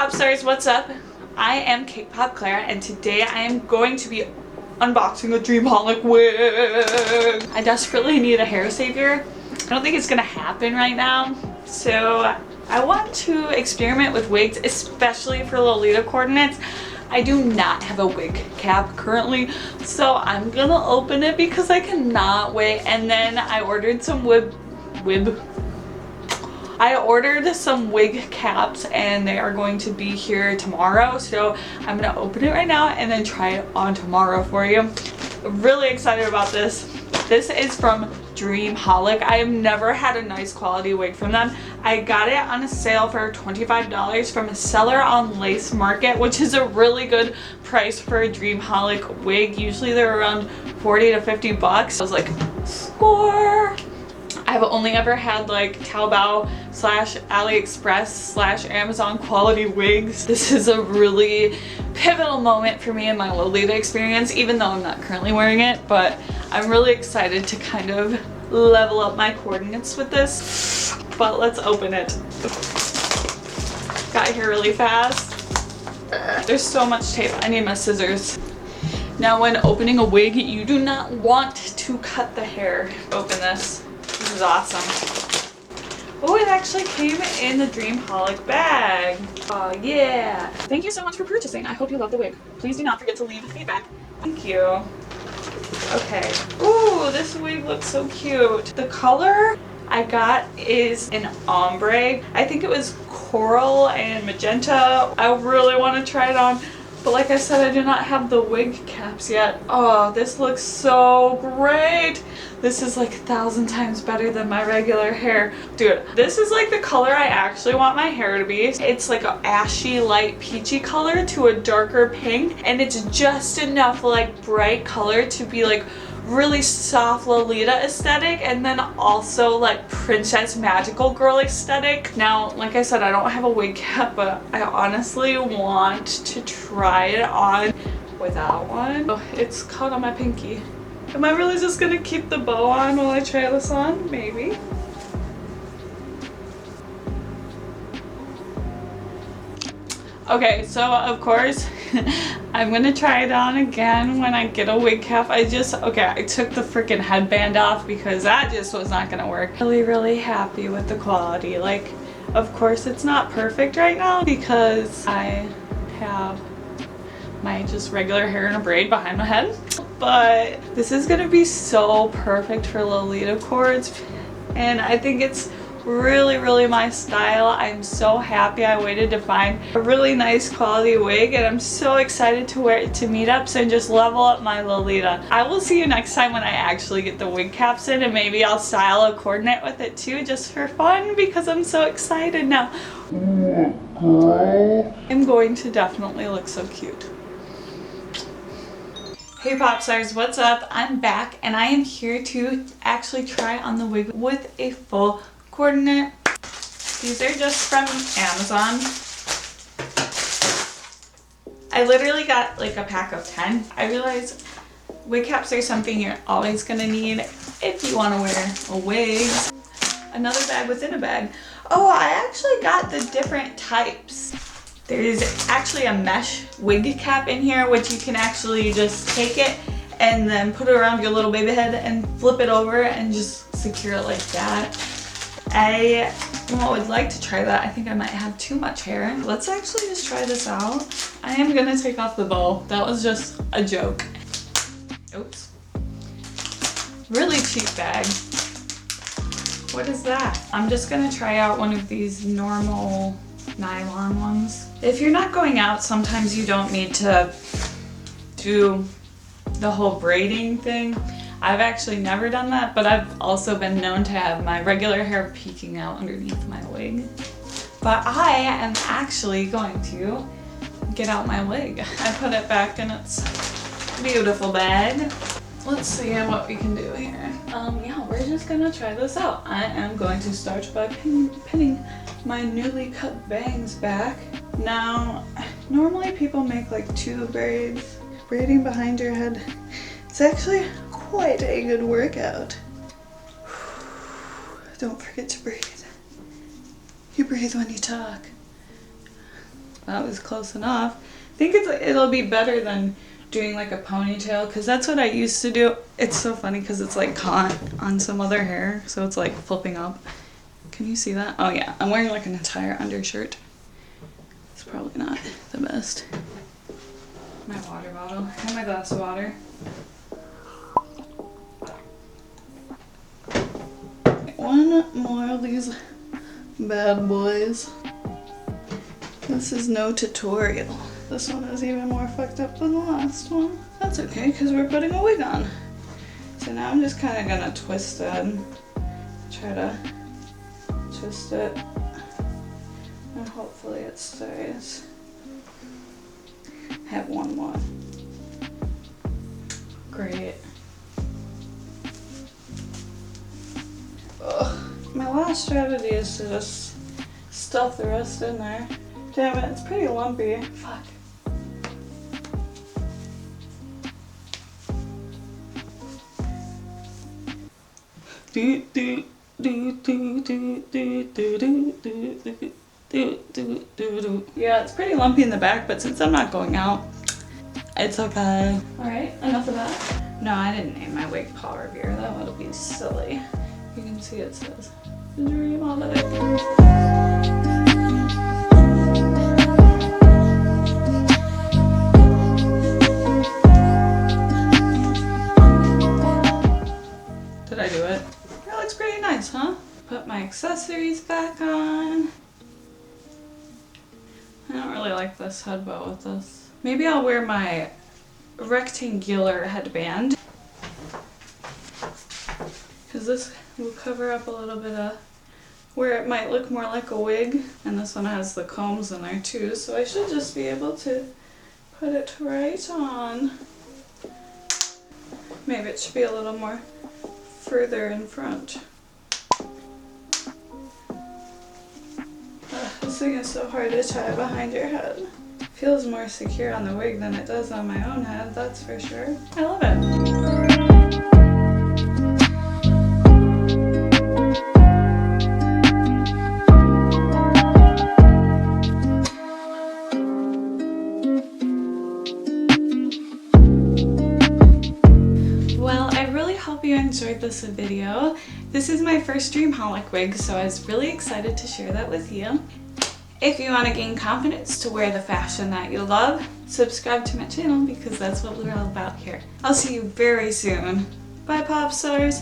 K-pop stars, what's up? I am CakePopClara and today I am going to be unboxing a Dreamholic wig. I desperately need a hair savior. I don't think it's gonna happen right now, so I want to experiment with wigs, especially for Lolita coordinates. I do not have a wig cap currently, so I'm gonna open it because I cannot wait. And then I ordered some I ordered some wig caps and they are going to be here tomorrow, so I'm gonna open it right now and then try it on tomorrow for you. I'm really excited about this. This is from Dreamholic. I have never had a nice quality wig from them. I got it on a sale for $25 from a seller on Lace Market, which is a really good price for a Dreamholic wig. Usually they're around 40 to 50 bucks. I was like, score! I've only ever had like Taobao / AliExpress / Amazon quality wigs. This is a really pivotal moment for me in my Lolita experience, even though I'm not currently wearing it, but I'm really excited to kind of level up my coordinates with this. But let's open it. Got here really fast. There's so much tape. I need my scissors. Now when opening a wig, you do not want to cut the hair. Open this. This is awesome. Oh, it actually came in the Dreamholic bag. Oh yeah. Thank you so much for purchasing. I hope you love the wig. Please do not forget to leave feedback. Thank you. Okay. Ooh, this wig looks so cute. The color I got is an ombre. I think it was coral and magenta. I really want to try it on. But like I said, I do not have the wig caps yet. Oh, this looks so great. This is like 1,000 times better than my regular hair. Dude, this is like the color I actually want my hair to be. It's like an ashy, light peachy color to a darker pink. And it's just enough like bright color to be like really soft Lolita aesthetic, and then also like princess magical girl aesthetic. Now, like I said, I don't have a wig cap, but I honestly want to try it on without one. Oh, it's caught on my pinky. Am I really just gonna keep the bow on while I try this on? Maybe. Okay, so of course I'm gonna try it on again when I get a wig cap. I took the freaking headband off because that just was not gonna work. Really happy with the quality. Like, of course it's not perfect right now because I have my just regular hair in a braid behind my head. But this is gonna be so perfect for Lolita cords, and I think it's really my style. I'm so happy I waited to find a really nice quality wig, and I'm so excited to wear it to meetups and just level up my Lolita. I will see you next time when I actually get the wig caps in, and maybe I'll style a coordinate with it too, just for fun, because I'm so excited now. I'm going to definitely look so cute. Hey pop stars, what's up? I'm back and I am here to actually try on the wig with a full coordinate. These are just from Amazon. I literally got like a pack of 10. I realize wig caps are something you're always gonna need if you want to wear a wig. Another bag within a bag. Oh, I actually got the different types. There's actually a mesh wig cap in here, which you can actually just take it and then put it around your little baby head and flip it over and just secure it like that. I would like to try that. I think I might have too much hair. Let's actually just try this out. I am gonna take off the bow. That was just a joke. Oops. Really cheap bag. What is that? I'm just gonna try out one of these normal nylon ones. If you're not going out, sometimes you don't need to do the whole braiding thing. I've actually never done that, but I've also been known to have my regular hair peeking out underneath my wig. But I am actually going to get out my wig. I put it back in its beautiful bag. Let's see what we can do here. Yeah, we're just gonna try this out. I am going to start by pinning my newly cut bangs back. Now, normally people make like 2 braids. Braiding behind your head, it's actually quite a good workout. Don't forget to breathe. You breathe when you talk. That was close enough. I think it'll be better than doing like a ponytail, because that's what I used to do. It's so funny because it's like caught on some other hair, so it's like flipping up. Can you see that? Oh yeah, I'm wearing like an entire undershirt. It's probably not the best. My water bottle and my glass of water. One more of these bad boys. This is no tutorial. This one is even more fucked up than the last one. That's okay, because we're putting a wig on. So now I'm just kind of gonna twist it. Try to twist it. And hopefully it stays. Have one more. Great. Ugh. My last strategy is to just stuff the rest in there. Damn it, it's pretty lumpy. Fuck. Yeah, it's pretty lumpy in the back, but since I'm not going out, it's okay. Alright, enough of that. No, I didn't name my wig Paul Revere. That would be silly. You can see it says Dreamholic. Did I do it? That looks pretty nice, huh? Put my accessories back on. I don't really like this head bow with this. Maybe I'll wear my rectangular headband, because this will cover up a little bit of where it might look more like a wig. And this one has the combs in there too, so I should just be able to put it right on. Maybe it should be a little more further in front. This thing is so hard to tie behind your head. Feels more secure on the wig than it does on my own head, that's for sure. I love it. You enjoyed this video. This is my first Dreamholic wig, so I was really excited to share that with you. If you want to gain confidence to wear the fashion that you love, subscribe to my channel, because that's what we're all about here. I'll see you very soon. Bye, pop stars.